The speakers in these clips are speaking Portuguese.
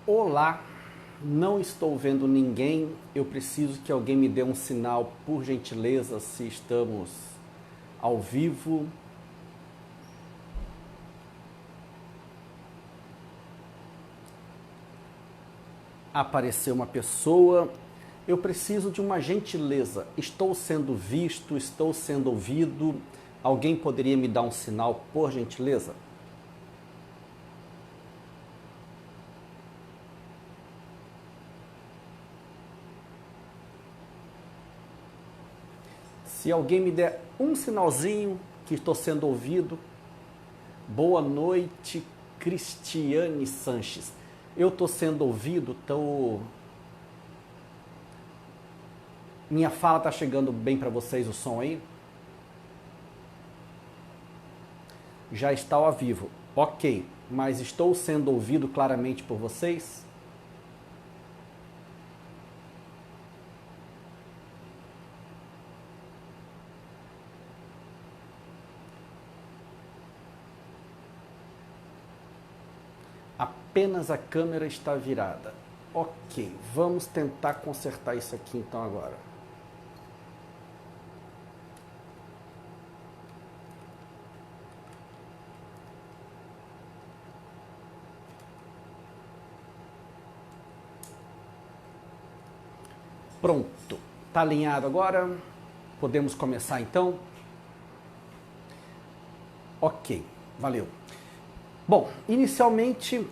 Olá, não estou vendo ninguém. Eu preciso que alguém me dê um sinal, por gentileza, se estamos ao vivo. Apareceu uma pessoa. Eu preciso de uma gentileza. Estou sendo visto, estou sendo ouvido. Alguém poderia me dar um sinal, por gentileza? Se alguém me der um sinalzinho que estou sendo ouvido. Boa noite, Cristiane Sanches. Eu estou sendo ouvido, minha fala está chegando bem para vocês, o som aí? Já está ao vivo. Ok, mas estou sendo ouvido claramente por vocês? Apenas a câmera está virada. Ok, vamos tentar consertar isso aqui então agora. Pronto, está alinhado agora? Podemos começar então? Ok, valeu. Bom, inicialmente,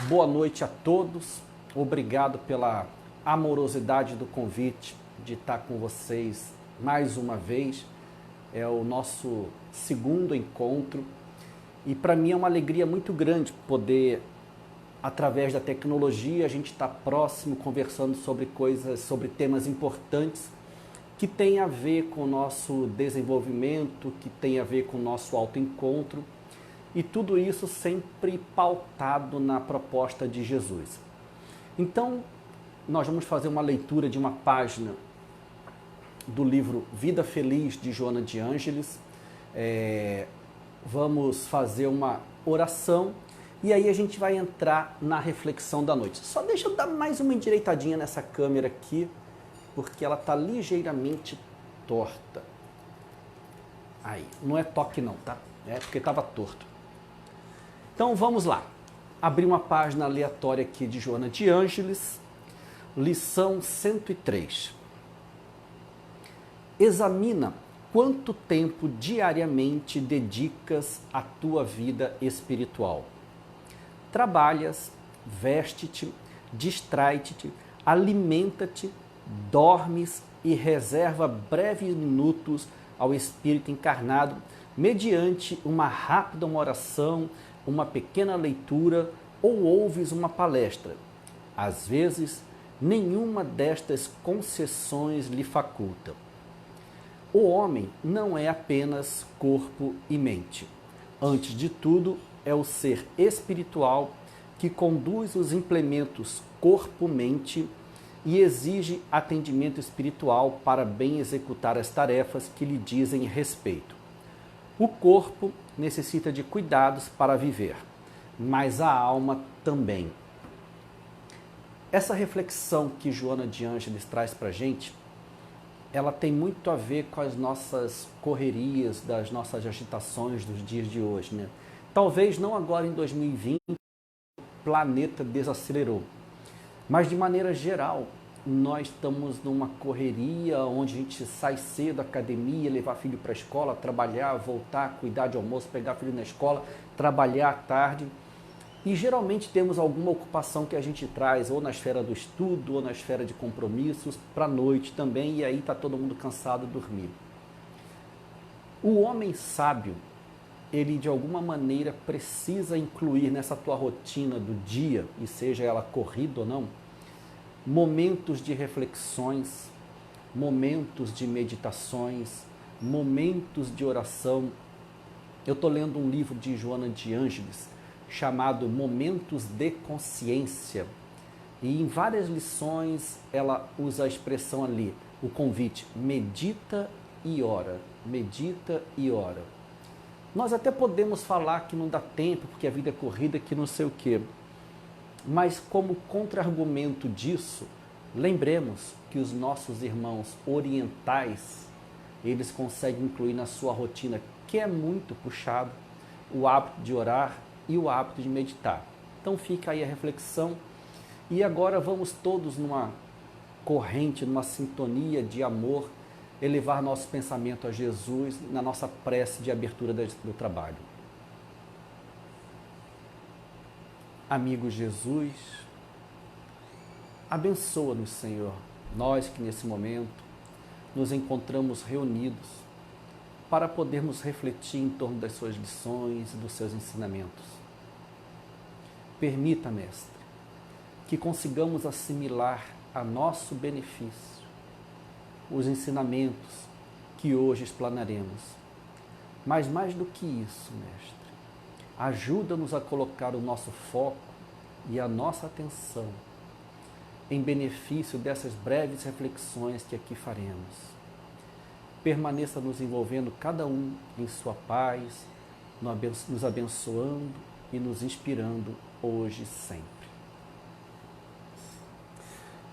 boa noite a todos. Obrigado pela amorosidade do convite de estar com vocês mais uma vez. É o nosso segundo encontro e para mim é uma alegria muito grande poder, através da tecnologia, a gente estar próximo, conversando sobre coisas, sobre temas importantes que tem a ver com o nosso desenvolvimento, que tem a ver com o nosso autoencontro, e tudo isso sempre pautado na proposta de Jesus. Então, nós vamos fazer uma leitura de uma página do livro Vida Feliz, de Joana de Ângeles. Vamos fazer uma oração e aí a gente vai entrar na reflexão da noite. Só deixa eu dar mais uma endireitadinha nessa câmera aqui, porque ela está ligeiramente torta. Aí, não é toque não, tá? É porque estava torto. Então vamos lá. Abri uma página aleatória aqui de Joana de Ângeles, lição 103. Examina quanto tempo diariamente dedicas à tua vida espiritual. Trabalhas, veste-te, distrai-te, alimenta-te, dormes e reserva breves minutos ao espírito encarnado mediante uma rápida oração, uma pequena leitura ou ouves uma palestra. Às vezes, nenhuma destas concessões lhe faculta. O homem não é apenas corpo e mente. Antes de tudo, é o ser espiritual que conduz os implementos corpo-mente e exige atendimento espiritual para bem executar as tarefas que lhe dizem respeito. O corpo necessita de cuidados para viver, mas a alma também. Essa reflexão que Joana de Ângeles traz para a gente, ela tem muito a ver com as nossas correrias, das nossas agitações dos dias de hoje, né? Talvez não agora em 2020, o planeta desacelerou, mas de maneira geral, nós estamos numa correria onde a gente sai cedo da academia, levar filho para a escola, trabalhar, voltar, cuidar de almoço, pegar filho na escola, trabalhar à tarde. E geralmente temos alguma ocupação que a gente traz ou na esfera do estudo ou na esfera de compromissos para a noite também, e aí está todo mundo cansado de dormir. O homem sábio, ele de alguma maneira precisa incluir nessa tua rotina do dia, e seja ela corrida ou não, momentos de reflexões, momentos de meditações, momentos de oração. Eu estou lendo um livro de Joana de Ângeles chamado Momentos de Consciência. E em várias lições ela usa a expressão ali, o convite, medita e ora, medita e ora. Nós até podemos falar que não dá tempo, porque a vida é corrida, que não sei o quê. Mas como contra-argumento disso, lembremos que os nossos irmãos orientais, eles conseguem incluir na sua rotina, que é muito puxado, o hábito de orar e o hábito de meditar. Então fica aí a reflexão. E agora vamos todos numa corrente, numa sintonia de amor, elevar nosso pensamento a Jesus na nossa prece de abertura do trabalho. Amigo Jesus, abençoa-nos, Senhor, nós que nesse momento nos encontramos reunidos para podermos refletir em torno das suas lições e dos seus ensinamentos. Permita, Mestre, que consigamos assimilar a nosso benefício os ensinamentos que hoje explanaremos. Mas mais do que isso, Mestre, ajuda-nos a colocar o nosso foco e a nossa atenção em benefício dessas breves reflexões que aqui faremos. Permaneça nos envolvendo cada um em sua paz, nos abençoando e nos inspirando hoje e sempre.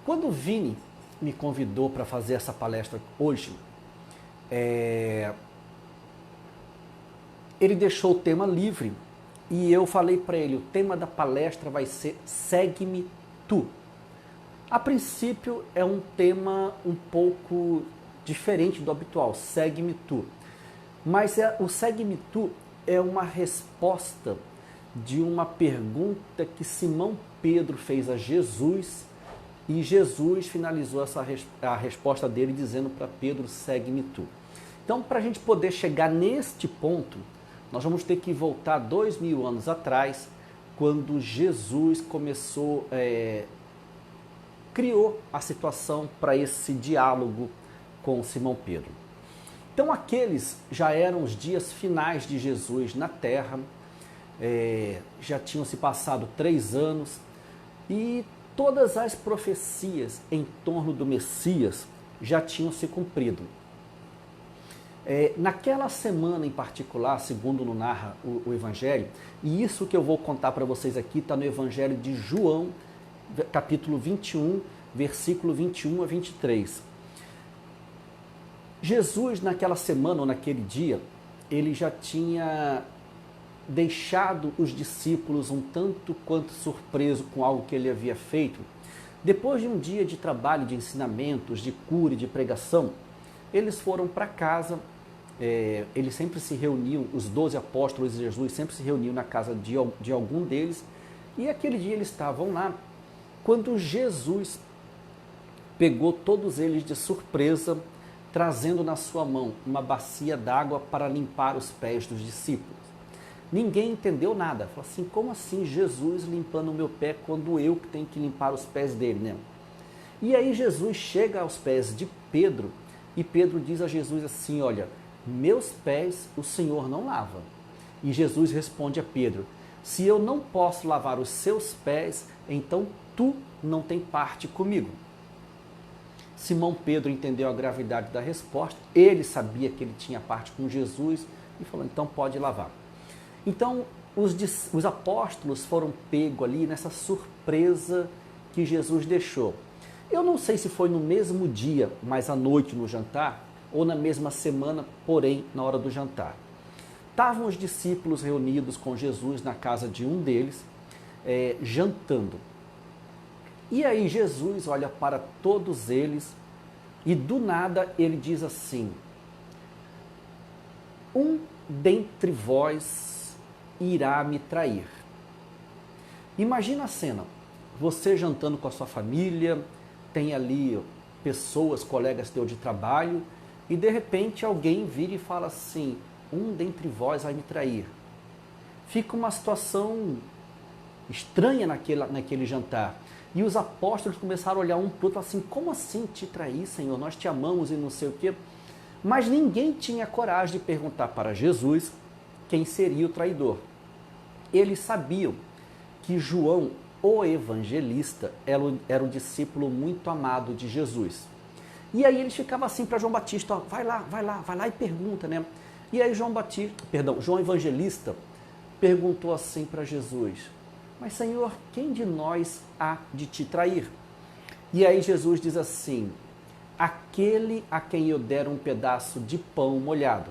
Quando o Vini me convidou para fazer essa palestra hoje, ele deixou o tema livre e eu falei para ele, o tema da palestra vai ser Segue-me Tu. A princípio é um tema um pouco diferente do habitual, Segue-me Tu. Mas o Segue-me Tu é uma resposta de uma pergunta que Simão Pedro fez a Jesus e Jesus finalizou a resposta dele dizendo para Pedro, segue-me tu. Então, para a gente poder chegar neste ponto, nós vamos ter que voltar 2000 anos atrás, quando Jesus criou a situação para esse diálogo com Simão Pedro. Então, aqueles já eram os dias finais de Jesus na terra, já tinham se passado 3 anos e todas as profecias em torno do Messias já tinham se cumprido. Naquela semana em particular, segundo nos narra o Evangelho, e isso que eu vou contar para vocês aqui está no Evangelho de João, capítulo 21, versículo 21 a 23. Jesus, naquela semana ou naquele dia, ele já tinha deixado os discípulos um tanto quanto surpreso com algo que ele havia feito. Depois de um dia de trabalho, de ensinamentos, de cura e de pregação, eles foram para casa, eles sempre se reuniam, os 12 apóstolos de Jesus sempre se reuniam na casa de algum deles, e aquele dia eles estavam lá, quando Jesus pegou todos eles de surpresa, trazendo na sua mão uma bacia d'água para limpar os pés dos discípulos. Ninguém entendeu nada. Falou assim, como assim Jesus limpando o meu pé quando eu que tenho que limpar os pés dele, né? E aí Jesus chega aos pés de Pedro e Pedro diz a Jesus assim, olha, meus pés o Senhor não lava. E Jesus responde a Pedro, se eu não posso lavar os seus pés, então tu não tem parte comigo. Simão Pedro entendeu a gravidade da resposta, ele sabia que ele tinha parte com Jesus e falou, então pode lavar. Então, os apóstolos foram pegos ali nessa surpresa que Jesus deixou. Eu não sei se foi no mesmo dia, mas à noite no jantar, ou na mesma semana, porém, na hora do jantar. Estavam os discípulos reunidos com Jesus na casa de um deles, jantando. E aí Jesus olha para todos eles e do nada ele diz assim, um dentre vós irá me trair. Imagina a cena, você jantando com a sua família, tem ali pessoas, colegas teus de trabalho, e de repente alguém vira e fala assim, um dentre vós vai me trair. Fica uma situação estranha naquele jantar. E os apóstolos começaram a olhar um para o outro assim, como assim te trair, Senhor? Nós te amamos e não sei o quê. Mas ninguém tinha coragem de perguntar para Jesus quem seria o traidor. Eles sabiam que João, o evangelista, era um discípulo muito amado de Jesus. E aí eles ficavam assim para João Batista, ó, vai lá e pergunta, né? E aí João Evangelista perguntou assim para Jesus, Mas, Senhor, quem de nós há de te trair? E aí Jesus diz assim: aquele a quem eu der um pedaço de pão molhado.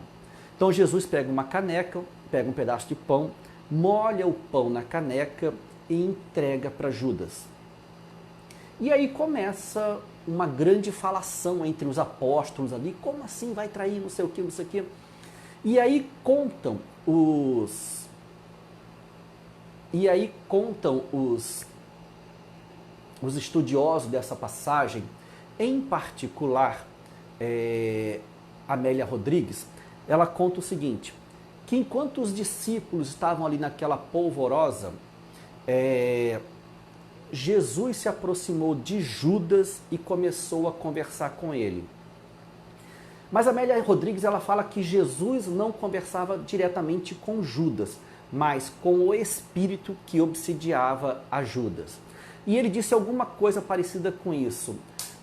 Então Jesus pega uma caneca, pega um pedaço de pão, molha o pão na caneca e entrega para Judas. E aí começa uma grande falação entre os apóstolos ali, como assim vai trair, não sei o que, não sei o que. E aí contam os estudiosos dessa passagem, em particular Amélia Rodrigues, ela conta o seguinte, que enquanto os discípulos estavam ali naquela polvorosa, Jesus se aproximou de Judas e começou a conversar com ele. Mas Amélia Rodrigues ela fala que Jesus não conversava diretamente com Judas, mas com o espírito que obsidiava a Judas. E ele disse alguma coisa parecida com isso: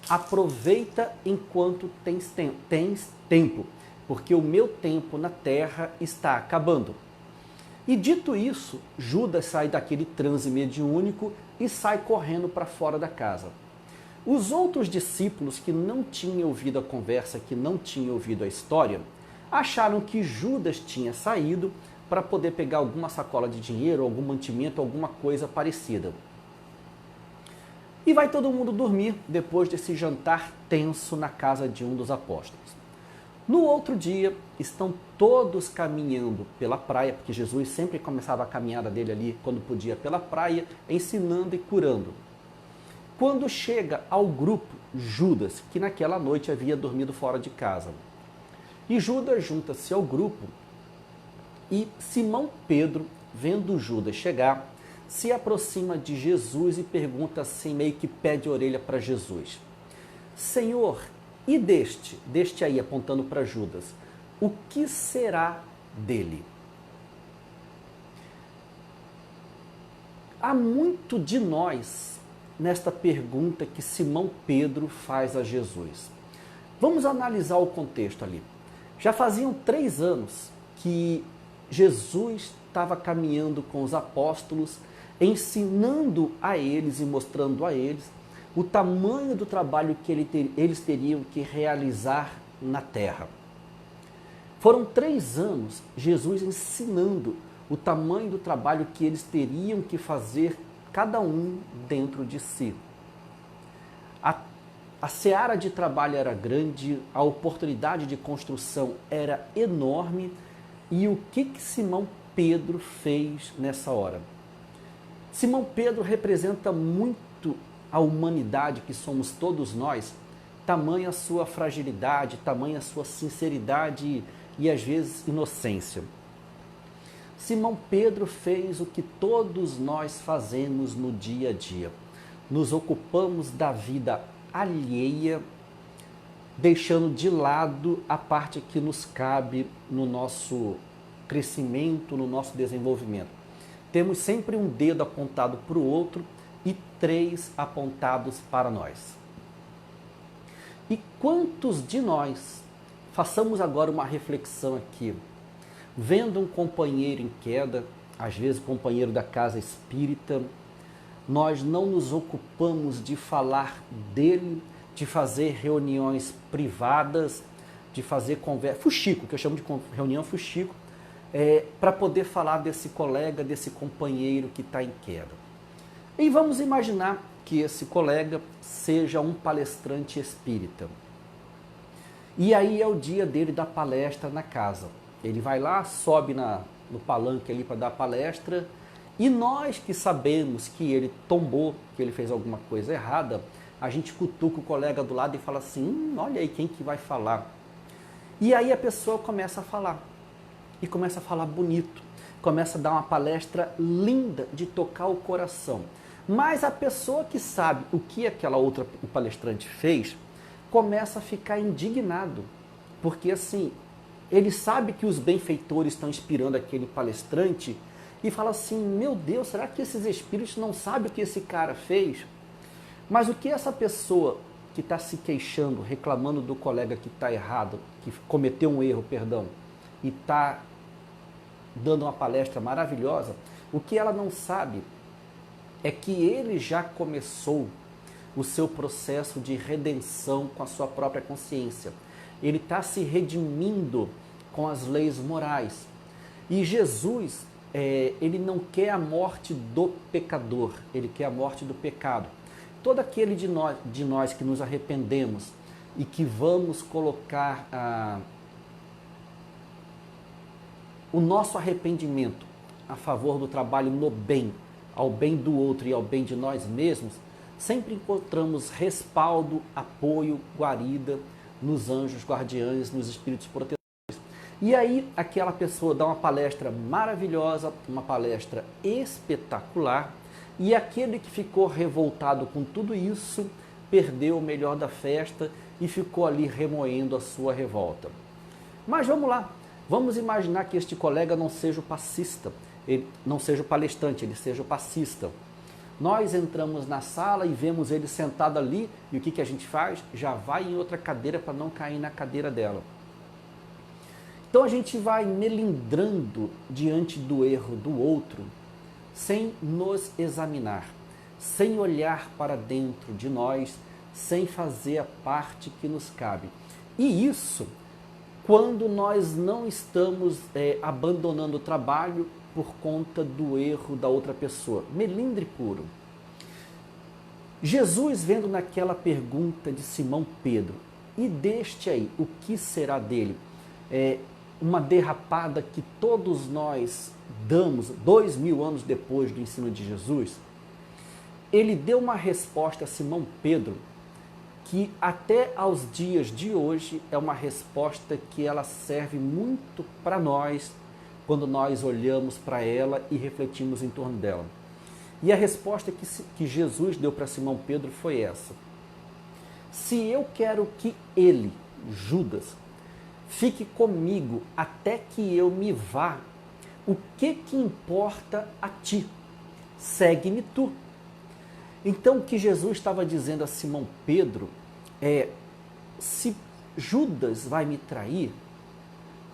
aproveita enquanto tens tempo, porque o meu tempo na terra está acabando. E dito isso, Judas sai daquele transe mediúnico e sai correndo para fora da casa. Os outros discípulos que não tinham ouvido a conversa, que não tinham ouvido a história, acharam que Judas tinha saído para poder pegar alguma sacola de dinheiro, algum mantimento, alguma coisa parecida. E vai todo mundo dormir depois desse jantar tenso na casa de um dos apóstolos. No outro dia, estão todos caminhando pela praia, porque Jesus sempre começava a caminhada dele ali, quando podia, pela praia, ensinando e curando. Quando chega ao grupo, Judas, que naquela noite havia dormido fora de casa. E Judas junta-se ao grupo e Simão Pedro, vendo Judas chegar, se aproxima de Jesus e pergunta assim, meio que pé de orelha para Jesus: Senhor, e deste aí, apontando para Judas, o que será dele? Há muito de nós nesta pergunta que Simão Pedro faz a Jesus. Vamos analisar o contexto ali. Já faziam 3 anos que Jesus estava caminhando com os apóstolos, ensinando a eles e mostrando a eles o tamanho do trabalho que eles teriam que realizar na terra. Foram 3 anos Jesus ensinando o tamanho do trabalho que eles teriam que fazer, cada um dentro de si. A seara de trabalho era grande, a oportunidade de construção era enorme. E o que Simão Pedro fez nessa hora? Simão Pedro representa muito a humanidade que somos todos nós, tamanha a sua fragilidade, tamanha a sua sinceridade e às vezes inocência. Simão Pedro fez o que todos nós fazemos no dia a dia. Nos ocupamos da vida alheia, deixando de lado a parte que nos cabe no nosso crescimento, no nosso desenvolvimento. Temos sempre um dedo apontado para o outro e 3 apontados para nós. E quantos de nós, façamos agora uma reflexão aqui, vendo um companheiro em queda, às vezes companheiro da casa espírita, nós não nos ocupamos de falar dele, de fazer reuniões privadas, de fazer conversa, fuxico, que eu chamo de reunião fuxico, para poder falar desse colega, desse companheiro que está em queda. E vamos imaginar que esse colega seja um palestrante espírita. E aí é o dia dele da palestra na casa. Ele vai lá, sobe no palanque ali para dar palestra, e nós que sabemos que ele tombou, que ele fez alguma coisa errada, a gente cutuca o colega do lado e fala assim, olha aí quem que vai falar. E aí a pessoa começa a falar. E começa a falar bonito. Começa a dar uma palestra linda de tocar o coração. Mas a pessoa que sabe o que o palestrante fez, começa a ficar indignado. Porque assim, ele sabe que os benfeitores estão inspirando aquele palestrante e fala assim, meu Deus, será que esses espíritos não sabem o que esse cara fez? Mas o que essa pessoa que está se queixando, reclamando do colega que está errado, que cometeu um erro, perdão, e está dando uma palestra maravilhosa, o que ela não sabe é que ele já começou o seu processo de redenção com a sua própria consciência. Ele está se redimindo com as leis morais. E Jesus, ele não quer a morte do pecador, ele quer a morte do pecado. Todo aquele de nós que nos arrependemos e que vamos colocar o nosso arrependimento a favor do trabalho no bem, ao bem do outro e ao bem de nós mesmos, sempre encontramos respaldo, apoio, guarida nos anjos guardiães, nos espíritos protetores. E aí aquela pessoa dá uma palestra maravilhosa, uma palestra espetacular, e aquele que ficou revoltado com tudo isso, perdeu o melhor da festa e ficou ali remoendo a sua revolta. Mas vamos lá, vamos imaginar que este colega não seja o passista, ele não seja o palestrante, ele seja o passista. Nós entramos na sala e vemos ele sentado ali, e o que a gente faz? Já vai em outra cadeira para não cair na cadeira dela. Então a gente vai melindrando diante do erro do outro, sem nos examinar, sem olhar para dentro de nós, sem fazer a parte que nos cabe. E isso quando nós não estamos abandonando o trabalho por conta do erro da outra pessoa. Melindre puro. Jesus, vendo naquela pergunta de Simão Pedro, e deste aí, o que será dele? Uma derrapada que todos nós damos 2000 anos depois do ensino de Jesus, ele deu uma resposta a Simão Pedro que até aos dias de hoje é uma resposta que ela serve muito para nós quando nós olhamos para ela e refletimos em torno dela. E a resposta que Jesus deu para Simão Pedro foi essa: se eu quero que ele, Judas, fique comigo até que eu me vá, o que importa a ti? Segue-me tu. Então o que Jesus estava dizendo a Simão Pedro se Judas vai me trair,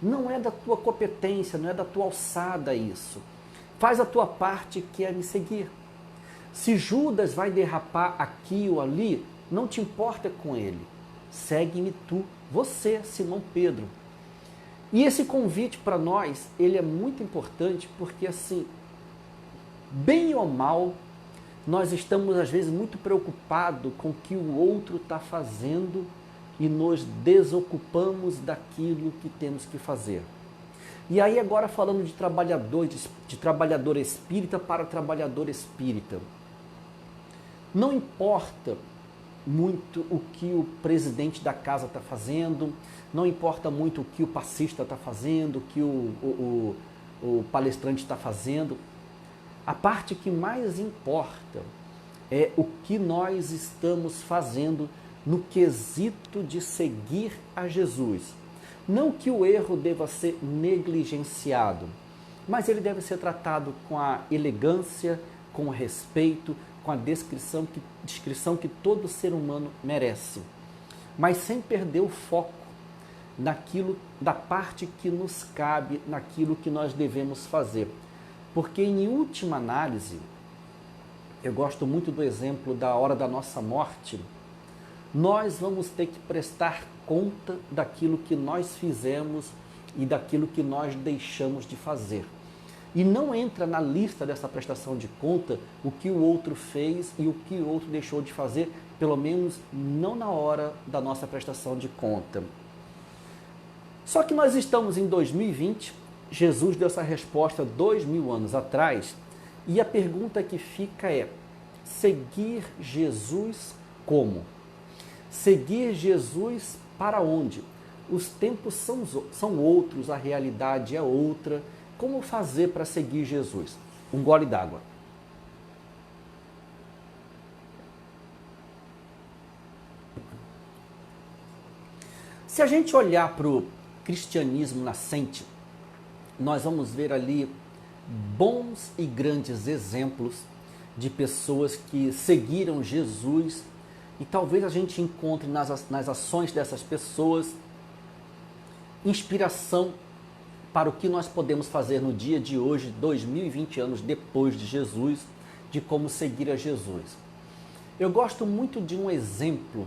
não é da tua competência, não é da tua alçada isso. Faz a tua parte, que é me seguir. Se Judas vai derrapar aqui ou ali, não te importa com ele. Segue-me tu, você, Simão Pedro. E esse convite para nós, ele é muito importante porque assim, bem ou mal, nós estamos às vezes muito preocupados com o que o outro está fazendo e nos desocupamos daquilo que temos que fazer. E aí agora falando de trabalhador espírita para trabalhador espírita. Não importa muito o que o presidente da casa está fazendo, não importa muito o que o passista está fazendo, o que o palestrante está fazendo. A parte que mais importa é o que nós estamos fazendo no quesito de seguir a Jesus. Não que o erro deva ser negligenciado, mas ele deve ser tratado com a elegância, com o respeito, com a descrição que todo ser humano merece, mas sem perder o foco naquilo, da parte que nos cabe, naquilo que nós devemos fazer. Porque, em última análise, eu gosto muito do exemplo da hora da nossa morte, nós vamos ter que prestar conta daquilo que nós fizemos e daquilo que nós deixamos de fazer. E não entra na lista dessa prestação de conta o que o outro fez e o que o outro deixou de fazer, pelo menos não na hora da nossa prestação de conta. Só que nós estamos em 2020, Jesus deu essa resposta 2000 anos atrás, e a pergunta que fica é: seguir Jesus como? Seguir Jesus para onde? Os tempos são outros, a realidade é outra. Como fazer para seguir Jesus? Um gole d'água. Se a gente olhar para o cristianismo nascente, nós vamos ver ali bons e grandes exemplos de pessoas que seguiram Jesus, e talvez a gente encontre nas ações dessas pessoas inspiração para o que nós podemos fazer no dia de hoje, 2020 anos depois de Jesus, de como seguir a Jesus. Eu gosto muito de um exemplo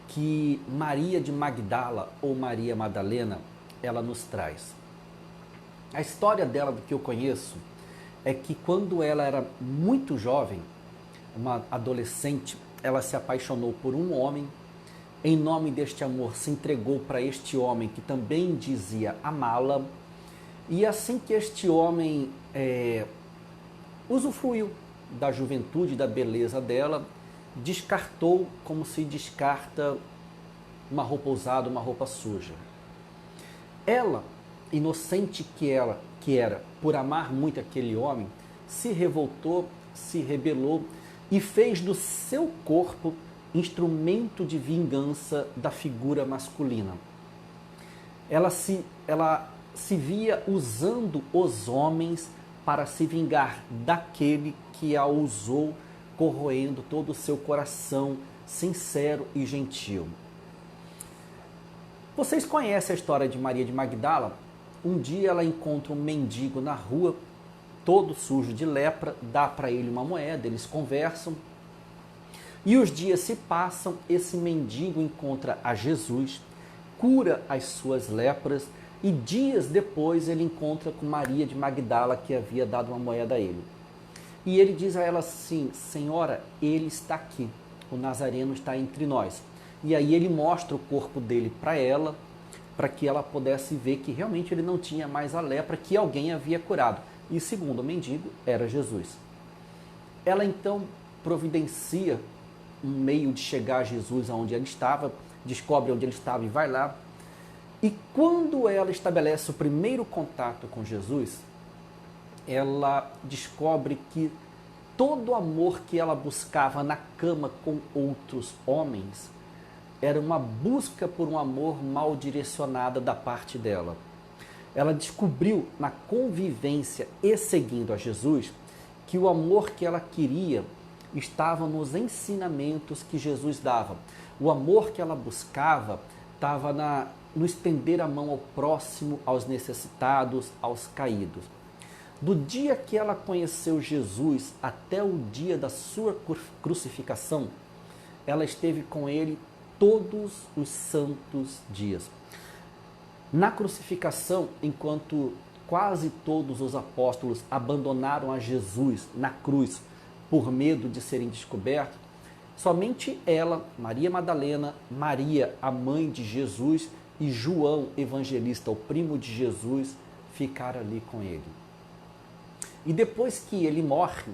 que Maria de Magdala, ou Maria Madalena, ela nos traz. A história dela, do que eu conheço, é que quando ela era muito jovem, uma adolescente, ela se apaixonou por um homem. Em nome deste amor, se entregou para este homem que também dizia amá-la. E assim que este homem usufruiu da juventude, da beleza dela, descartou como se descarta uma roupa usada, uma roupa suja. Ela, inocente que era, por amar muito aquele homem, se revoltou, se rebelou e fez do seu corpo instrumento de vingança da figura masculina. Ela se via usando os homens para se vingar daquele que a usou, corroendo todo o seu coração sincero e gentil. Vocês conhecem a história de Maria de Magdala? Um dia ela encontra um mendigo na rua, todo sujo de lepra, dá para ele uma moeda, eles conversam. E os dias se passam, esse mendigo encontra a Jesus, cura as suas lepras e dias depois ele encontra com Maria de Magdala, que havia dado uma moeda a ele. E ele diz a ela assim: Senhora, ele está aqui, o Nazareno está entre nós. E aí ele mostra o corpo dele para ela, para que ela pudesse ver que realmente ele não tinha mais a lepra, que alguém havia curado. E segundo o mendigo, era Jesus. Ela então providencia um meio de chegar a Jesus aonde ele estava, descobre onde ele estava e vai lá. E quando ela estabelece o primeiro contato com Jesus, ela descobre que todo o amor que ela buscava na cama com outros homens era uma busca por um amor mal direcionada da parte dela. Ela descobriu na convivência e seguindo a Jesus que o amor que ela queria estava nos ensinamentos que Jesus dava. O amor que ela buscava estava no estender a mão ao próximo, aos necessitados, aos caídos. Do dia que ela conheceu Jesus até o dia da sua crucificação, ela esteve com ele todos os santos dias. Na crucificação, enquanto quase todos os apóstolos abandonaram a Jesus na cruz por medo de serem descobertos, somente ela, Maria Madalena, Maria, a mãe de Jesus, e João, evangelista, o primo de Jesus, ficaram ali com ele. E depois que ele morre,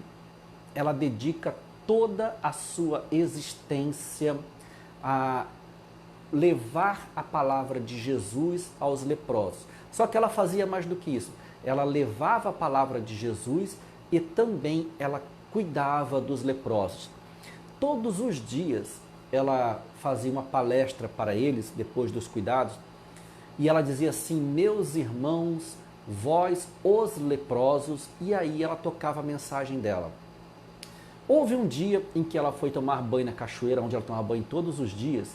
ela dedica toda a sua existência a levar a palavra de Jesus aos leprosos. Só que ela fazia mais do que isso. Ela levava a palavra de Jesus e também ela cuidava dos leprosos. Todos os dias ela fazia uma palestra para eles, depois dos cuidados, e ela dizia assim: meus irmãos, vós os leprosos, e aí ela tocava a mensagem dela. Houve um dia em que ela foi tomar banho na cachoeira, onde ela tomava banho todos os dias,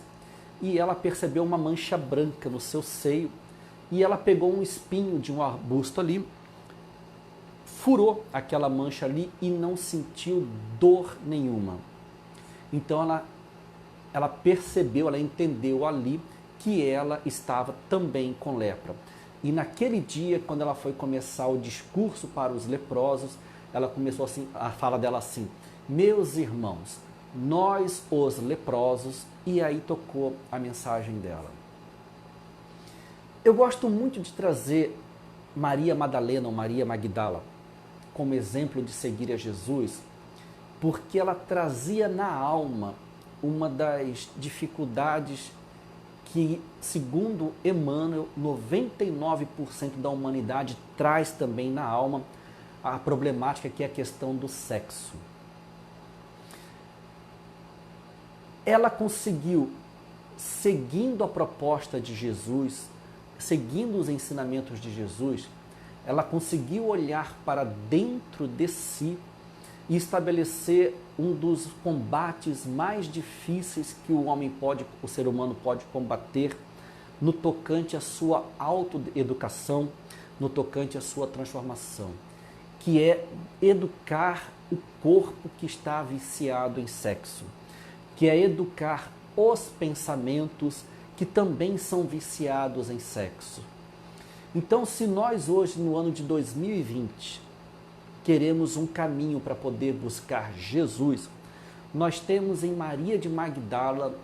e ela percebeu uma mancha branca no seu seio, e ela pegou um espinho de um arbusto ali, furou aquela mancha ali e não sentiu dor nenhuma. Então ela percebeu, ela entendeu ali que ela estava também com lepra. E naquele dia, quando ela foi começar o discurso para os leprosos, ela começou assim, a fala dela assim: meus irmãos, nós os leprosos, e aí tocou a mensagem dela. Eu gosto muito de trazer Maria Madalena ou Maria Magdala como exemplo de seguir a Jesus, porque ela trazia na alma uma das dificuldades que, segundo Emmanuel, 99% da humanidade traz também na alma, a problemática que é a questão do sexo. Ela conseguiu, seguindo a proposta de Jesus, seguindo os ensinamentos de Jesus, ela conseguiu olhar para dentro de si e estabelecer um dos combates mais difíceis que o ser humano pode combater no tocante à sua autoeducação, no tocante à sua transformação. que é educar o corpo que está viciado em sexo, que é educar os pensamentos que também são viciados em sexo. Então, se nós hoje, no ano de 2020, queremos um caminho para poder buscar Jesus, nós temos em Maria de Magdala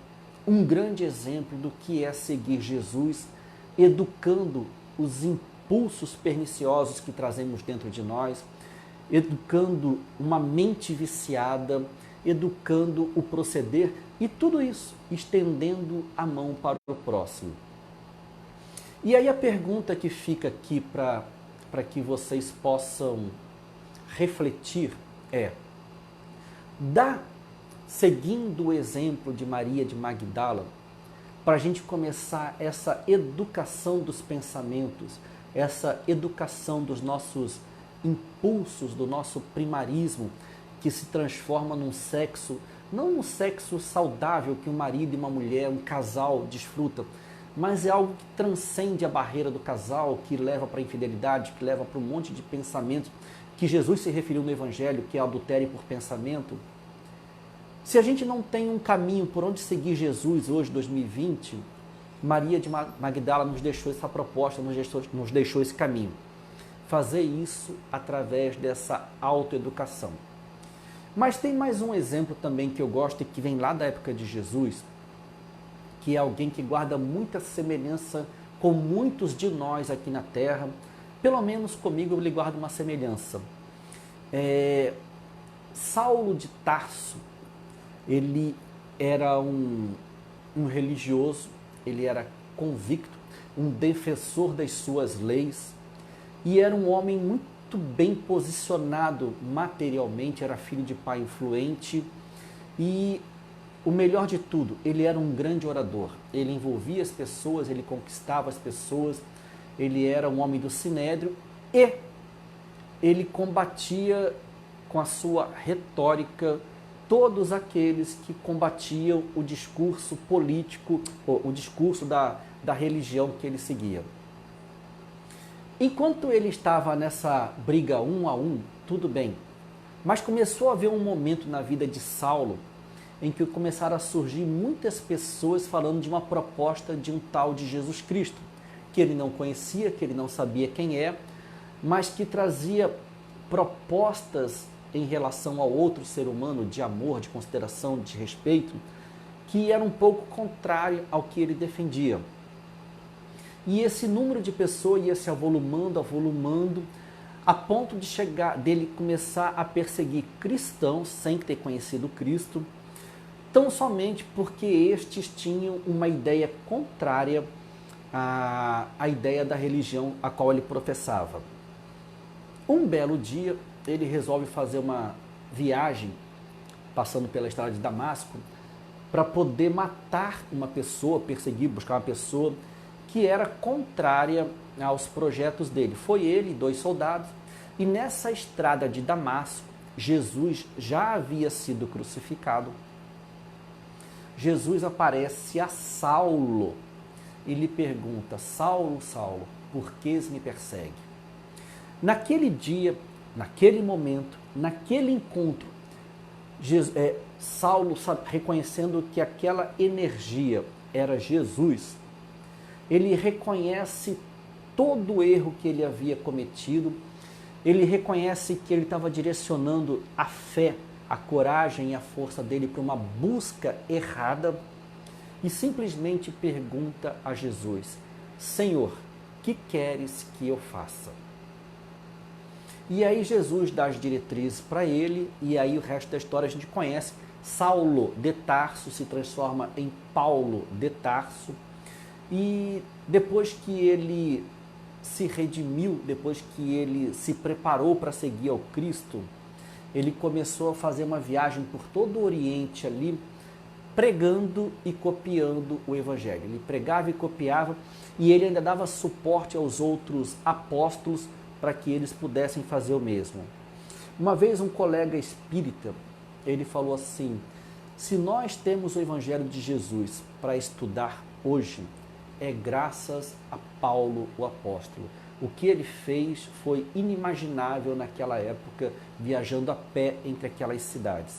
um grande exemplo do que é seguir Jesus, educando os impulsos perniciosos que trazemos dentro de nós, educando uma mente viciada, educando o proceder e tudo isso estendendo a mão para o próximo. E aí a pergunta que fica aqui para que vocês possam refletir é: dá, seguindo o exemplo de Maria de Magdala, para a gente começar essa educação dos pensamentos, essa educação dos nossos impulsos, do nosso primarismo, que se transforma num sexo, não um sexo saudável que um marido e uma mulher, um casal desfruta, mas é algo que transcende a barreira do casal, que leva para a infidelidade, que leva para um monte de pensamentos, que Jesus se referiu no Evangelho, que é adultério por pensamento. Se a gente não tem um caminho por onde seguir Jesus hoje, 2020, Maria de Magdala nos deixou essa proposta, nos deixou esse caminho. Fazer isso através dessa autoeducação. Mas tem mais um exemplo também que eu gosto e que vem lá da época de Jesus, que é alguém que guarda muita semelhança com muitos de nós aqui na Terra. Pelo menos comigo ele guarda uma semelhança. Saulo de Tarso, ele era um religioso, ele era convicto, um defensor das suas leis e era um homem muito bem posicionado materialmente, era filho de pai influente e o melhor de tudo, ele era um grande orador, ele envolvia as pessoas, ele conquistava as pessoas, ele era um homem do sinédrio e ele combatia com a sua retórica todos aqueles que combatiam o discurso político, o discurso da religião que ele seguia. Enquanto ele estava nessa briga 1 a 1, tudo bem, mas começou a haver um momento na vida de Saulo em que começaram a surgir muitas pessoas falando de uma proposta de um tal de Jesus Cristo, que ele não conhecia, que ele não sabia quem é, mas que trazia propostas em relação ao outro ser humano, de amor, de consideração, de respeito, que era um pouco contrário ao que ele defendia. E esse número de pessoas ia se avolumando, a ponto de dele começar a perseguir cristãos sem ter conhecido Cristo, tão somente porque estes tinham uma ideia contrária à ideia da religião a qual ele professava. Um belo dia, ele resolve fazer uma viagem, passando pela estrada de Damasco, para poder matar uma pessoa, perseguir, buscar uma pessoa que era contrária aos projetos dele. Foi ele e 2 soldados, e nessa estrada de Damasco, Jesus já havia sido crucificado. Jesus aparece a Saulo e lhe pergunta: Saulo, Saulo, por que me persegue? Naquele dia, naquele momento, naquele encontro, Saulo, reconhecendo que aquela energia era Jesus, ele reconhece todo o erro que ele havia cometido, ele reconhece que ele estava direcionando a fé, a coragem e a força dele para uma busca errada e simplesmente pergunta a Jesus: Senhor, que queres que eu faça? E aí Jesus dá as diretrizes para ele, e aí o resto da história a gente conhece. Saulo de Tarso se transforma em Paulo de Tarso, e depois que ele se redimiu, depois que ele se preparou para seguir ao Cristo, ele começou a fazer uma viagem por todo o Oriente ali, pregando e copiando o Evangelho. Ele pregava e copiava, e ele ainda dava suporte aos outros apóstolos para que eles pudessem fazer o mesmo. Uma vez um colega espírita, ele falou assim: se nós temos o Evangelho de Jesus para estudar hoje, é graças a Paulo o apóstolo, O que ele fez foi inimaginável naquela época, viajando a pé entre aquelas cidades.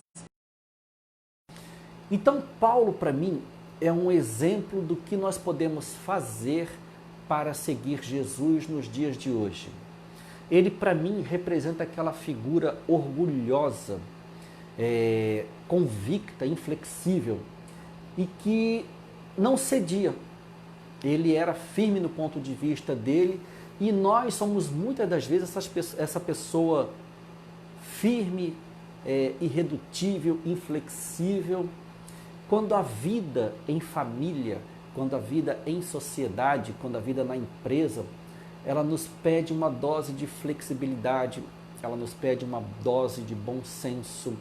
Então, Paulo, para mim, é um exemplo do que nós podemos fazer para seguir Jesus nos dias de hoje. Ele, para mim, representa aquela figura orgulhosa, convicta, inflexível e que não cedia. Ele era firme no ponto de vista dele e nós somos muitas das vezes essa pessoa firme, irredutível, inflexível. Quando a vida em família, quando a vida em sociedade, quando a vida na empresa, ela nos pede uma dose de flexibilidade, ela nos pede uma dose de bom senso,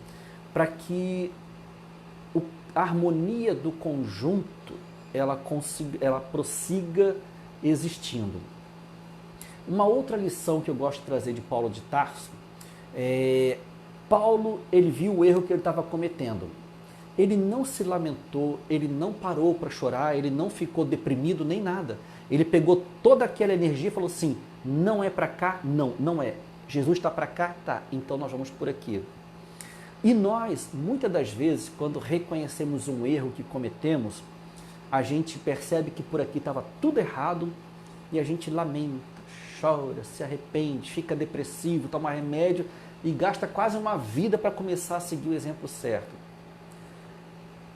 para que a harmonia do conjunto ela prossiga existindo. Uma outra lição que eu gosto de trazer de Paulo de Tarso Paulo, ele viu o erro que ele estava cometendo. Ele não se lamentou, ele não parou para chorar, ele não ficou deprimido nem nada. Ele pegou toda aquela energia e falou assim, não é para cá? Não, não é. Jesus está para cá? Tá, então nós vamos por aqui. E nós, muitas das vezes, quando reconhecemos um erro que cometemos, a gente percebe que por aqui estava tudo errado e a gente lamenta, chora, se arrepende, fica depressivo, toma remédio e gasta quase uma vida para começar a seguir o exemplo certo.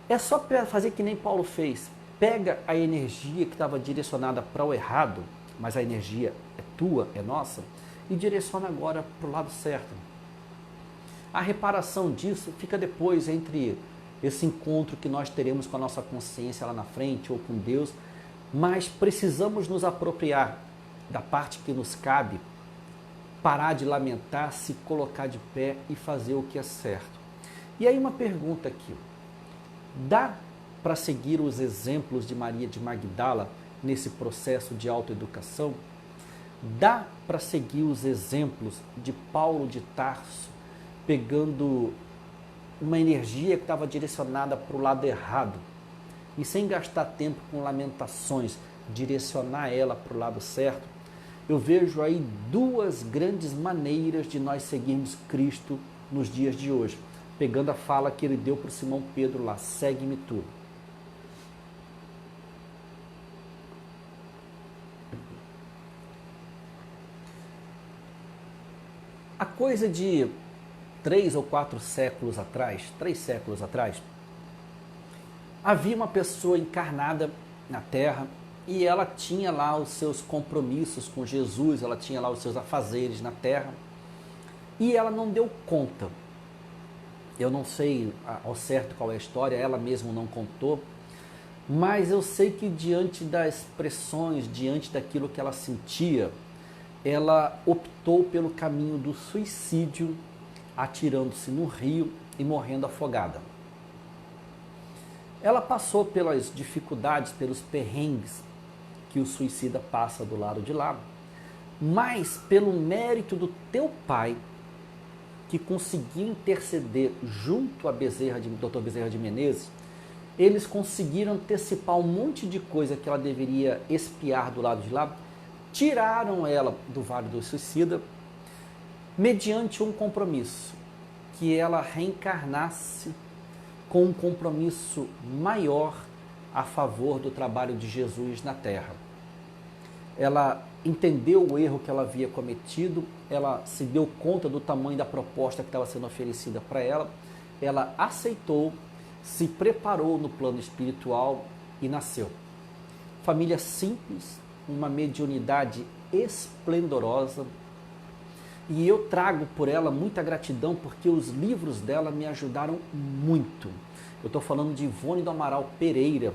É só fazer que nem Paulo fez. Pega a energia que estava direcionada para o errado, mas a energia é tua, é nossa, e direciona agora para o lado certo. A reparação disso fica depois, entre esse encontro que nós teremos com a nossa consciência lá na frente ou com Deus, mas precisamos nos apropriar da parte que nos cabe, parar de lamentar, se colocar de pé e fazer o que é certo. E aí uma pergunta aqui. Dá para seguir os exemplos de Maria de Magdala nesse processo de autoeducação? Dá para seguir os exemplos de Paulo de Tarso, pegando uma energia que estava direcionada para o lado errado e sem gastar tempo com lamentações, direcionar ela para o lado certo? Eu vejo aí duas grandes maneiras de nós seguirmos Cristo nos dias de hoje, pegando a fala que ele deu para o Simão Pedro lá, segue-me tu. Há coisa de 3 ou 4 séculos atrás, 3 séculos atrás, havia uma pessoa encarnada na Terra e ela tinha lá os seus compromissos com Jesus, ela tinha lá os seus afazeres na Terra e ela não deu conta. Eu não sei ao certo qual é a história, ela mesma não contou, mas eu sei que diante das pressões, diante daquilo que ela sentia, ela optou pelo caminho do suicídio, atirando-se no rio e morrendo afogada. Ela passou pelas dificuldades, pelos perrengues que o suicida passa do lado de lá, mas pelo mérito do teu pai, que conseguiu interceder junto a Dr. Bezerra de Menezes, eles conseguiram antecipar um monte de coisa que ela deveria expiar do lado de lá, tiraram ela do Vale do Suicida, mediante um compromisso, que ela reencarnasse com um compromisso maior a favor do trabalho de Jesus na Terra. Ela entendeu o erro que ela havia cometido, ela se deu conta do tamanho da proposta que estava sendo oferecida para ela, ela aceitou, se preparou no plano espiritual e nasceu. Família simples, uma mediunidade esplendorosa, e eu trago por ela muita gratidão porque os livros dela me ajudaram muito. Eu estou falando de Ivone do Amaral Pereira,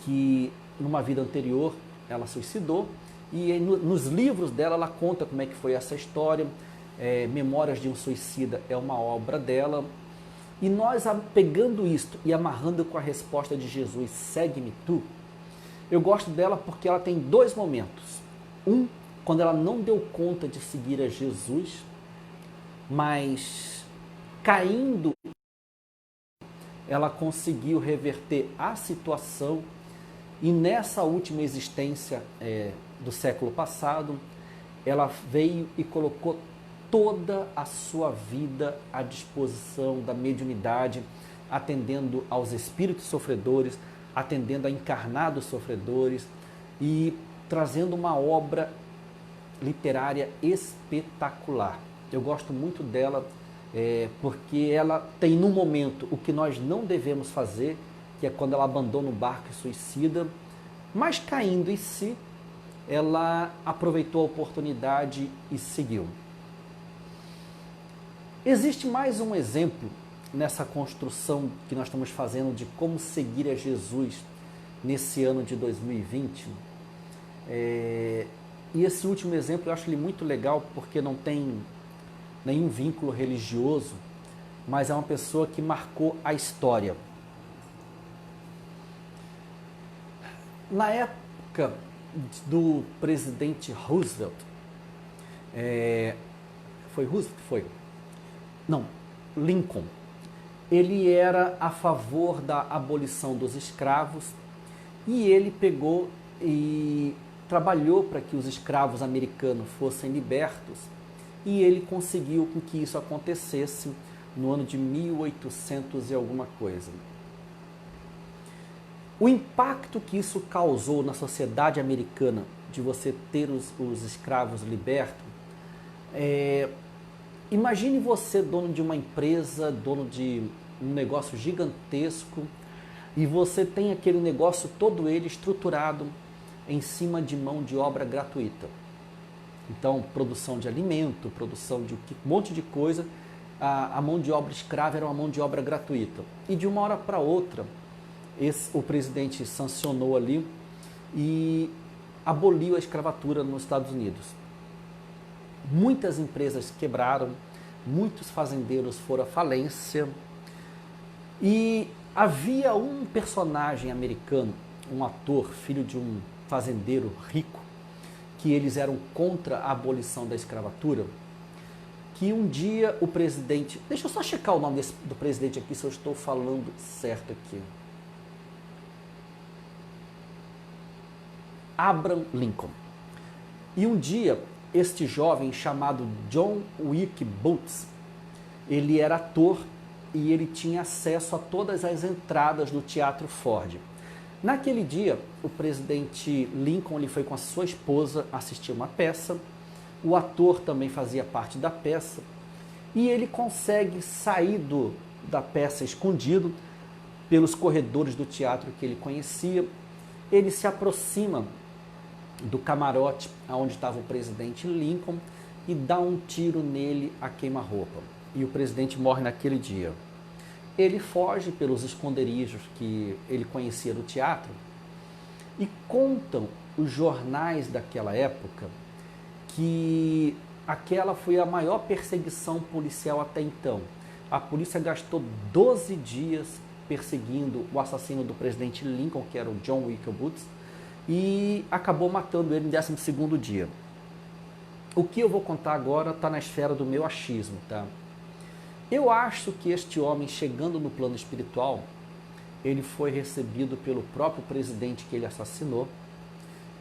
que numa vida anterior ela suicidou, e nos livros dela ela conta como é que foi essa história. Memórias de um Suicida é uma obra dela, e nós pegando isto e amarrando com a resposta de Jesus, segue-me tu, eu gosto dela porque ela tem 2 momentos. Um, quando ela não deu conta de seguir a Jesus, mas caindo, ela conseguiu reverter a situação, e nessa última existência do século passado, ela veio e colocou toda a sua vida à disposição da mediunidade, atendendo aos espíritos sofredores, atendendo a encarnados sofredores e trazendo uma obra literária espetacular. Eu gosto muito dela porque ela tem no momento o que nós não devemos fazer, que é quando ela abandona o barco e suicida, mas caindo em si, ela aproveitou a oportunidade e seguiu. Existe mais um exemplo nessa construção que nós estamos fazendo de como seguir a Jesus nesse ano de 2020. E esse último exemplo eu acho ele muito legal porque não tem nenhum vínculo religioso, mas é uma pessoa que marcou a história. Na época do presidente Roosevelt, foi Roosevelt? Foi. Não, Lincoln. Ele era a favor da abolição dos escravos e ele pegou e trabalhou para que os escravos americanos fossem libertos e ele conseguiu com que isso acontecesse no ano de 1800 e alguma coisa. O impacto que isso causou na sociedade americana de você ter os escravos libertos, imagine você dono de uma empresa, dono de um negócio gigantesco e você tem aquele negócio todo ele estruturado em cima de mão de obra gratuita. Então, produção de alimento, produção de um monte de coisa, a mão de obra escrava era uma mão de obra gratuita. E de uma hora para outra, o presidente sancionou ali e aboliu a escravatura nos Estados Unidos. Muitas empresas quebraram, muitos fazendeiros foram à falência e havia um personagem americano, um ator, filho de um fazendeiro rico, que eles eram contra a abolição da escravatura, que um dia o presidente... Deixa eu só checar o nome do presidente aqui, se eu estou falando certo aqui. Abraham Lincoln. E um dia, este jovem chamado John Wilkes Booth, ele era ator e ele tinha acesso a todas as entradas do Teatro Ford. Naquele dia, o presidente Lincoln ele foi com a sua esposa assistir uma peça, o ator também fazia parte da peça, e ele consegue sair da peça escondido pelos corredores do teatro que ele conhecia. Ele se aproxima do camarote onde estava o presidente Lincoln e dá um tiro nele a queima-roupa. E o presidente morre naquele dia. Ele foge pelos esconderijos que ele conhecia do teatro e contam os jornais daquela época que aquela foi a maior perseguição policial até então. A polícia gastou 12 dias perseguindo o assassino do presidente Lincoln, que era o John Wilkes Booth, e acabou matando ele no 12º dia. O que eu vou contar agora está na esfera do meu achismo, tá? Eu acho que este homem, chegando no plano espiritual, ele foi recebido pelo próprio presidente que ele assassinou,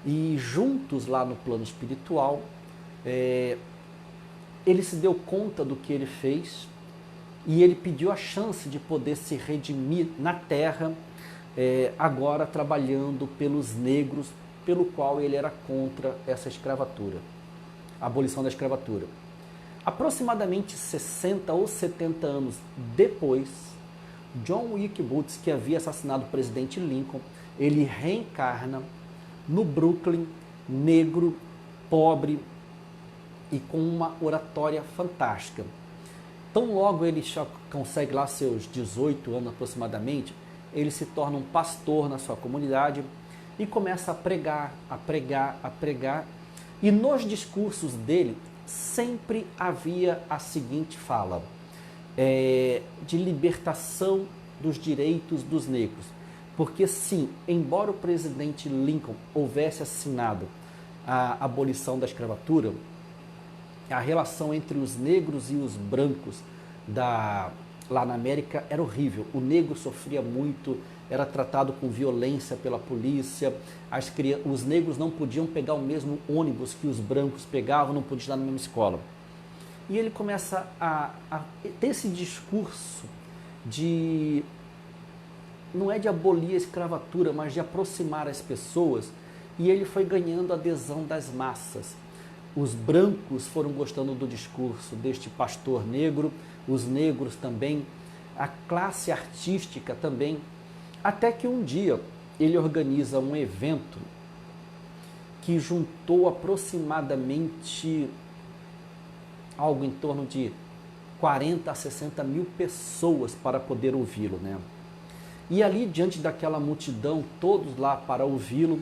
e juntos lá no plano espiritual, ele se deu conta do que ele fez, e ele pediu a chance de poder se redimir na terra, agora trabalhando pelos negros, pelo qual ele era contra essa escravatura, a abolição da escravatura. Aproximadamente 60 ou 70 anos depois, John Wilkes Booth, que havia assassinado o presidente Lincoln, ele reencarna no Brooklyn, negro, pobre e com uma oratória fantástica. Tão logo ele já consegue lá seus 18 anos aproximadamente, ele se torna um pastor na sua comunidade e começa a pregar, a pregar, a pregar. E nos discursos dele sempre havia a seguinte fala, de libertação dos direitos dos negros. Porque sim, embora o presidente Lincoln houvesse assinado a abolição da escravatura, a relação entre os negros e os brancos da lá na América era horrível. O negro sofria muito, era tratado com violência pela polícia, os negros não podiam pegar o mesmo ônibus que os brancos pegavam, não podiam estudar na mesma escola. E ele começa a ter esse discurso de, não é de abolir a escravatura, mas de aproximar as pessoas, e ele foi ganhando a adesão das massas. Os brancos foram gostando do discurso deste pastor negro, os negros também, a classe artística também, até que um dia ele organiza um evento que juntou aproximadamente algo em torno de 40 a 60 mil pessoas para poder ouvi-lo, né? E ali, diante daquela multidão, todos lá para ouvi-lo,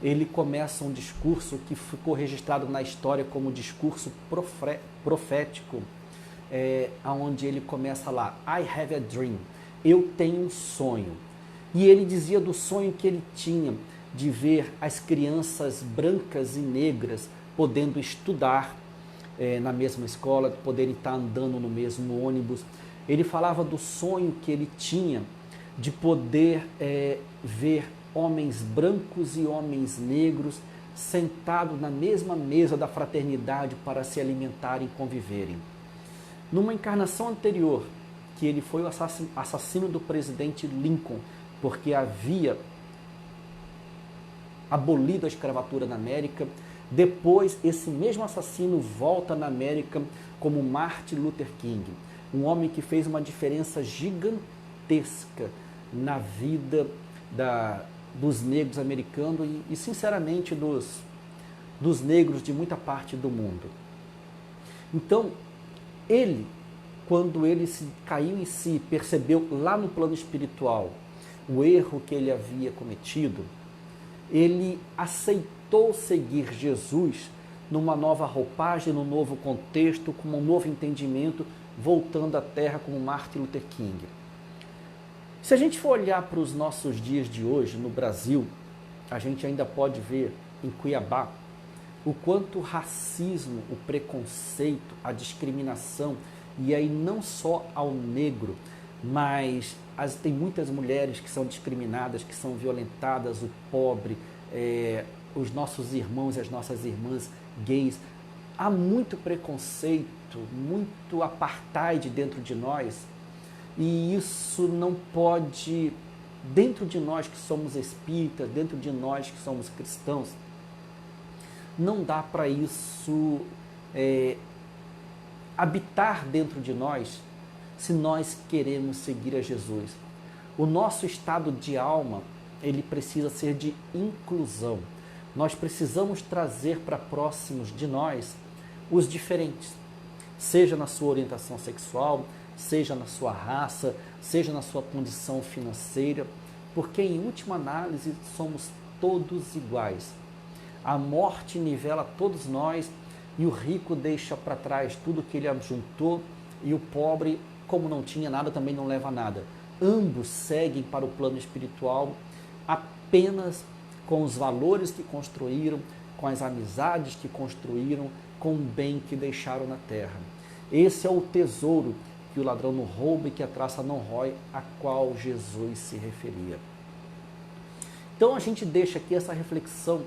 ele começa um discurso que ficou registrado na história como discurso profético, onde ele começa lá, I have a dream, eu tenho um sonho. E ele dizia do sonho que ele tinha de ver as crianças brancas e negras podendo estudar na mesma escola, poderem estar andando no mesmo ônibus. Ele falava do sonho que ele tinha de poder ver homens brancos e homens negros sentados na mesma mesa da fraternidade para se alimentarem e conviverem. Numa encarnação anterior, que ele foi o assassino do presidente Lincoln, porque havia abolido a escravatura na América. Depois, esse mesmo assassino volta na América como Martin Luther King, um homem que fez uma diferença gigantesca na vida dos negros americanos e sinceramente, dos negros de muita parte do mundo. Então, ele, quando ele caiu em si, percebeu lá no plano espiritual o erro que ele havia cometido, ele aceitou seguir Jesus numa nova roupagem, num novo contexto, com um novo entendimento, voltando à Terra como Martin Luther King. Se a gente for olhar para os nossos dias de hoje no Brasil, a gente ainda pode ver em Cuiabá o quanto o racismo, o preconceito, a discriminação, e aí não só ao negro, mas tem muitas mulheres que são discriminadas, que são violentadas, o pobre, os nossos irmãos e as nossas irmãs gays. Há muito preconceito, muito apartheid dentro de nós, e isso não pode, dentro de nós que somos espíritas, dentro de nós que somos cristãos, não dá para isso habitar dentro de nós se nós queremos seguir a Jesus. O nosso estado de alma, ele precisa ser de inclusão. Nós precisamos trazer para próximos de nós os diferentes, seja na sua orientação sexual, seja na sua raça, seja na sua condição financeira, porque em última análise somos todos iguais. A morte nivela todos nós e o rico deixa para trás tudo que ele ajuntou e o pobre, como não tinha nada, também não leva nada. Ambos seguem para o plano espiritual apenas com os valores que construíram, com as amizades que construíram, com o bem que deixaram na terra. Esse é o tesouro que o ladrão não rouba e que a traça não rói, a qual Jesus se referia. Então a gente deixa aqui essa reflexão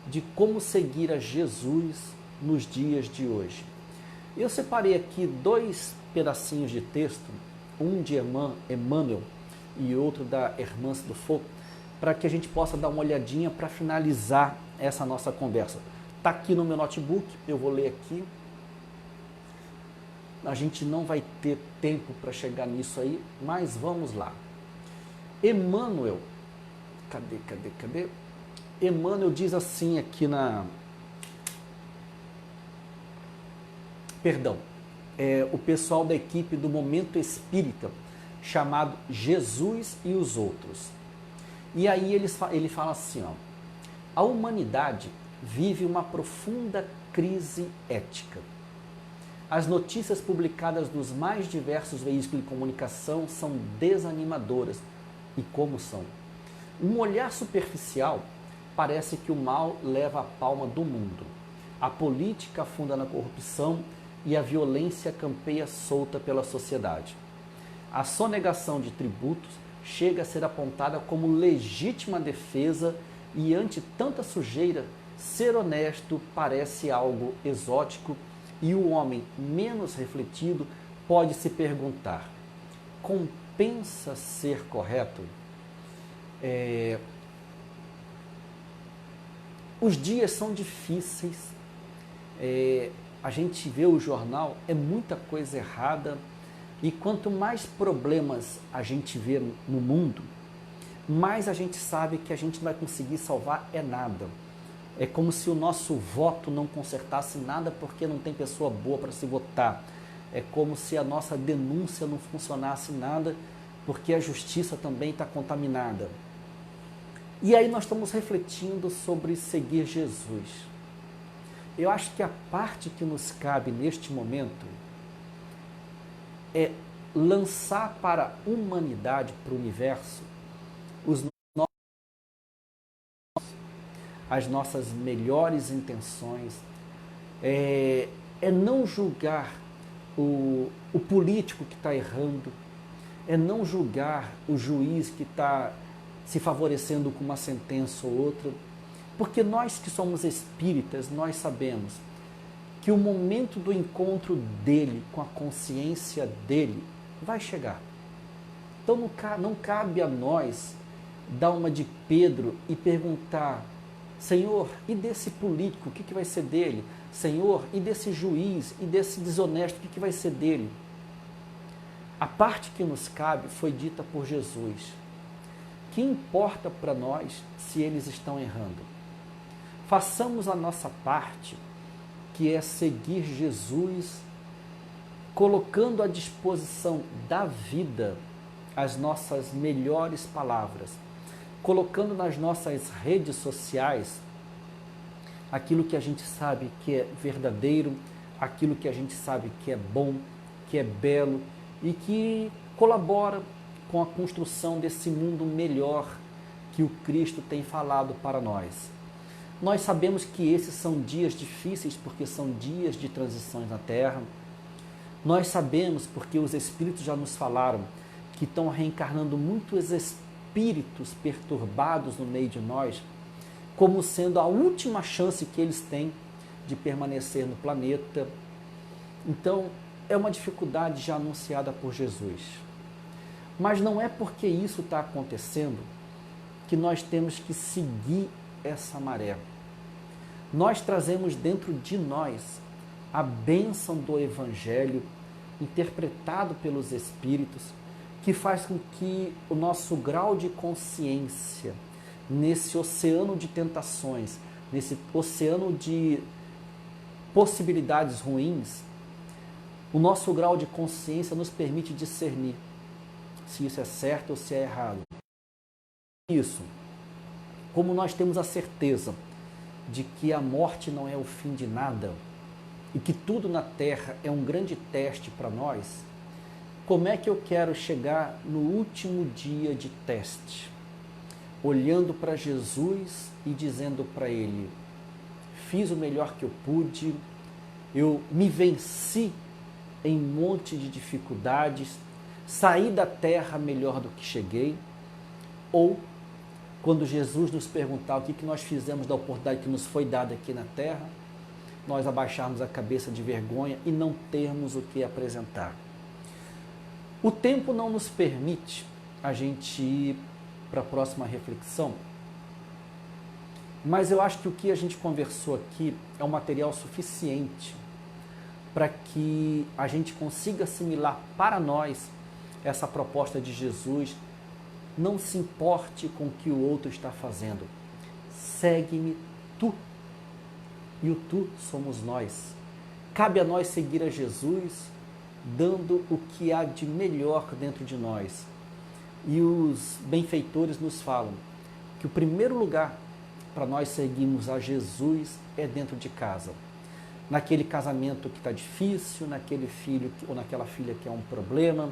de como seguir a Jesus nos dias de hoje. Eu separei aqui 2 pedacinhos de texto, um de Emmanuel e outro da Hermance do Foucault, para que a gente possa dar uma olhadinha para finalizar essa nossa conversa. Está aqui no meu notebook, eu vou ler aqui. A gente não vai ter tempo para chegar nisso aí, mas vamos lá. Emmanuel, cadê? Emmanuel diz assim aqui o pessoal da equipe do Momento Espírita, chamado Jesus e os Outros. E aí ele fala assim, ó, a humanidade vive uma profunda crise ética. As notícias publicadas nos mais diversos veículos de comunicação são desanimadoras. E como são? Um olhar superficial parece que o mal leva a palma do mundo. A política afunda na corrupção e a violência campeia solta pela sociedade. A sonegação de tributos chega a ser apontada como legítima defesa e, ante tanta sujeira, ser honesto parece algo exótico e o homem menos refletido pode se perguntar: compensa ser correto? Os dias são difíceis, a gente vê o jornal, é muita coisa errada, e quanto mais problemas a gente vê no mundo, mais a gente sabe que a gente não vai conseguir salvar nada. É como se o nosso voto não consertasse nada porque não tem pessoa boa para se votar. É como se a nossa denúncia não funcionasse nada porque a justiça também está contaminada. E aí nós estamos refletindo sobre seguir Jesus. Eu acho que a parte que nos cabe neste momento é lançar para a humanidade, para o universo, as nossas melhores intenções, é não julgar o político que está errando, é não julgar o juiz que está se favorecendo com uma sentença ou outra, porque nós que somos espíritas, nós sabemos que o momento do encontro dele com a consciência dele vai chegar. Então não cabe a nós dar uma de Pedro e perguntar: Senhor, e desse político, o que vai ser dele? Senhor, e desse juiz, e desse desonesto, o que vai ser dele? A parte que nos cabe foi dita por Jesus. Que importa para nós se eles estão errando? Façamos a nossa parte, que é seguir Jesus, colocando à disposição da vida as nossas melhores palavras, colocando nas nossas redes sociais aquilo que a gente sabe que é verdadeiro, aquilo que a gente sabe que é bom, que é belo e que colabora com a construção desse mundo melhor que o Cristo tem falado para nós. Nós sabemos que esses são dias difíceis porque são dias de transições na Terra. Nós sabemos porque os Espíritos já nos falaram que estão reencarnando muitos espíritos perturbados no meio de nós, como sendo a última chance que eles têm de permanecer no planeta. Então, é uma dificuldade já anunciada por Jesus. Mas não é porque isso está acontecendo que nós temos que seguir essa maré. Nós trazemos dentro de nós a bênção do Evangelho, interpretado pelos Espíritos, que faz com que o nosso grau de consciência, nesse oceano de tentações, nesse oceano de possibilidades ruins, o nosso grau de consciência nos permite discernir se isso é certo ou se é errado. Isso, como nós temos a certeza de que a morte não é o fim de nada e que tudo na Terra é um grande teste para nós, como é que eu quero chegar no último dia de teste? Olhando para Jesus e dizendo para Ele: fiz o melhor que eu pude, eu me venci em um monte de dificuldades, saí da terra melhor do que cheguei? Ou, quando Jesus nos perguntar o que nós fizemos da oportunidade que nos foi dada aqui na terra, nós abaixarmos a cabeça de vergonha e não termos o que apresentar. O tempo não nos permite a gente ir para a próxima reflexão, mas eu acho que o que a gente conversou aqui é um material suficiente para que a gente consiga assimilar para nós essa proposta de Jesus. Não se importe com o que o outro está fazendo. Segue-me tu. E o tu somos nós. Cabe a nós seguir a Jesus, dando o que há de melhor dentro de nós. E os benfeitores nos falam que o primeiro lugar para nós seguirmos a Jesus é dentro de casa. Naquele casamento que está difícil, naquele filho ou naquela filha que é um problema,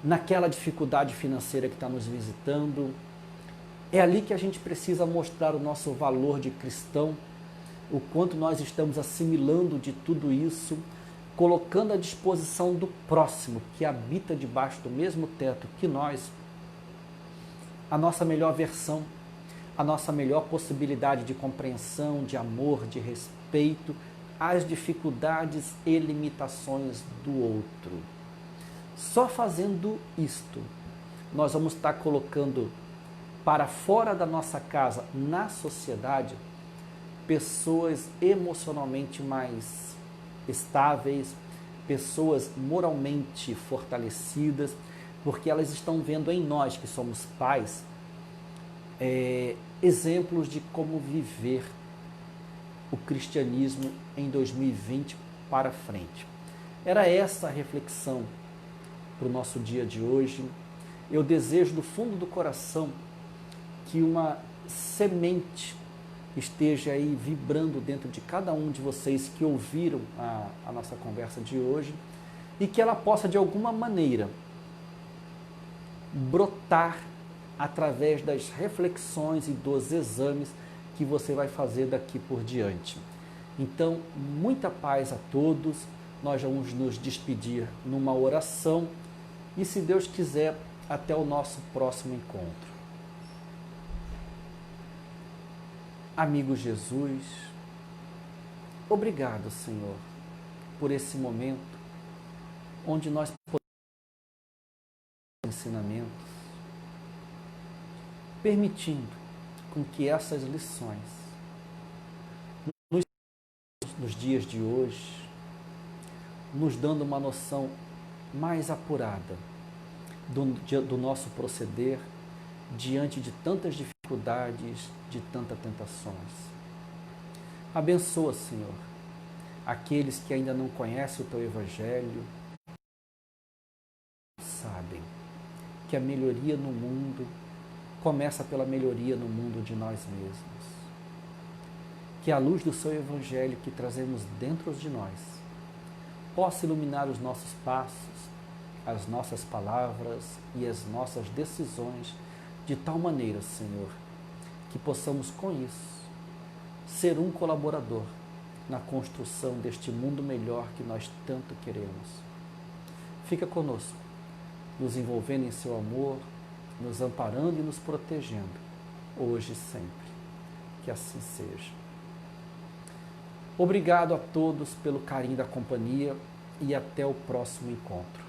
naquela dificuldade financeira que está nos visitando. É ali que a gente precisa mostrar o nosso valor de cristão, o quanto nós estamos assimilando de tudo isso, colocando à disposição do próximo, que habita debaixo do mesmo teto que nós, a nossa melhor versão, a nossa melhor possibilidade de compreensão, de amor, de respeito às dificuldades e limitações do outro. Só fazendo isto, nós vamos estar colocando para fora da nossa casa, na sociedade, pessoas emocionalmente mais estáveis, pessoas moralmente fortalecidas, porque elas estão vendo em nós, que somos pais, exemplos de como viver o cristianismo em 2020 para frente. Era essa a reflexão para o nosso dia de hoje. Eu desejo do fundo do coração que uma semente esteja aí vibrando dentro de cada um de vocês que ouviram a nossa conversa de hoje e que ela possa de alguma maneira brotar através das reflexões e dos exames que você vai fazer daqui por diante. Então, muita paz a todos, nós vamos nos despedir numa oração e, se Deus quiser, até o nosso próximo encontro. Amigo Jesus, obrigado, Senhor, por esse momento onde nós podemos ensinamentos, permitindo com que essas lições, nos dias de hoje, nos dando uma noção mais apurada do nosso proceder diante de tantas dificuldades, de tantas tentações. Abençoa, Senhor, aqueles que ainda não conhecem o Teu Evangelho, sabem que a melhoria no mundo começa pela melhoria no mundo de nós mesmos. Que a luz do Seu Evangelho que trazemos dentro de nós possa iluminar os nossos passos, as nossas palavras e as nossas decisões de tal maneira, Senhor, que possamos com isso ser um colaborador na construção deste mundo melhor que nós tanto queremos. Fica conosco, nos envolvendo em Seu amor, nos amparando e nos protegendo, hoje e sempre. Que assim seja. Obrigado a todos pelo carinho da companhia e até o próximo encontro.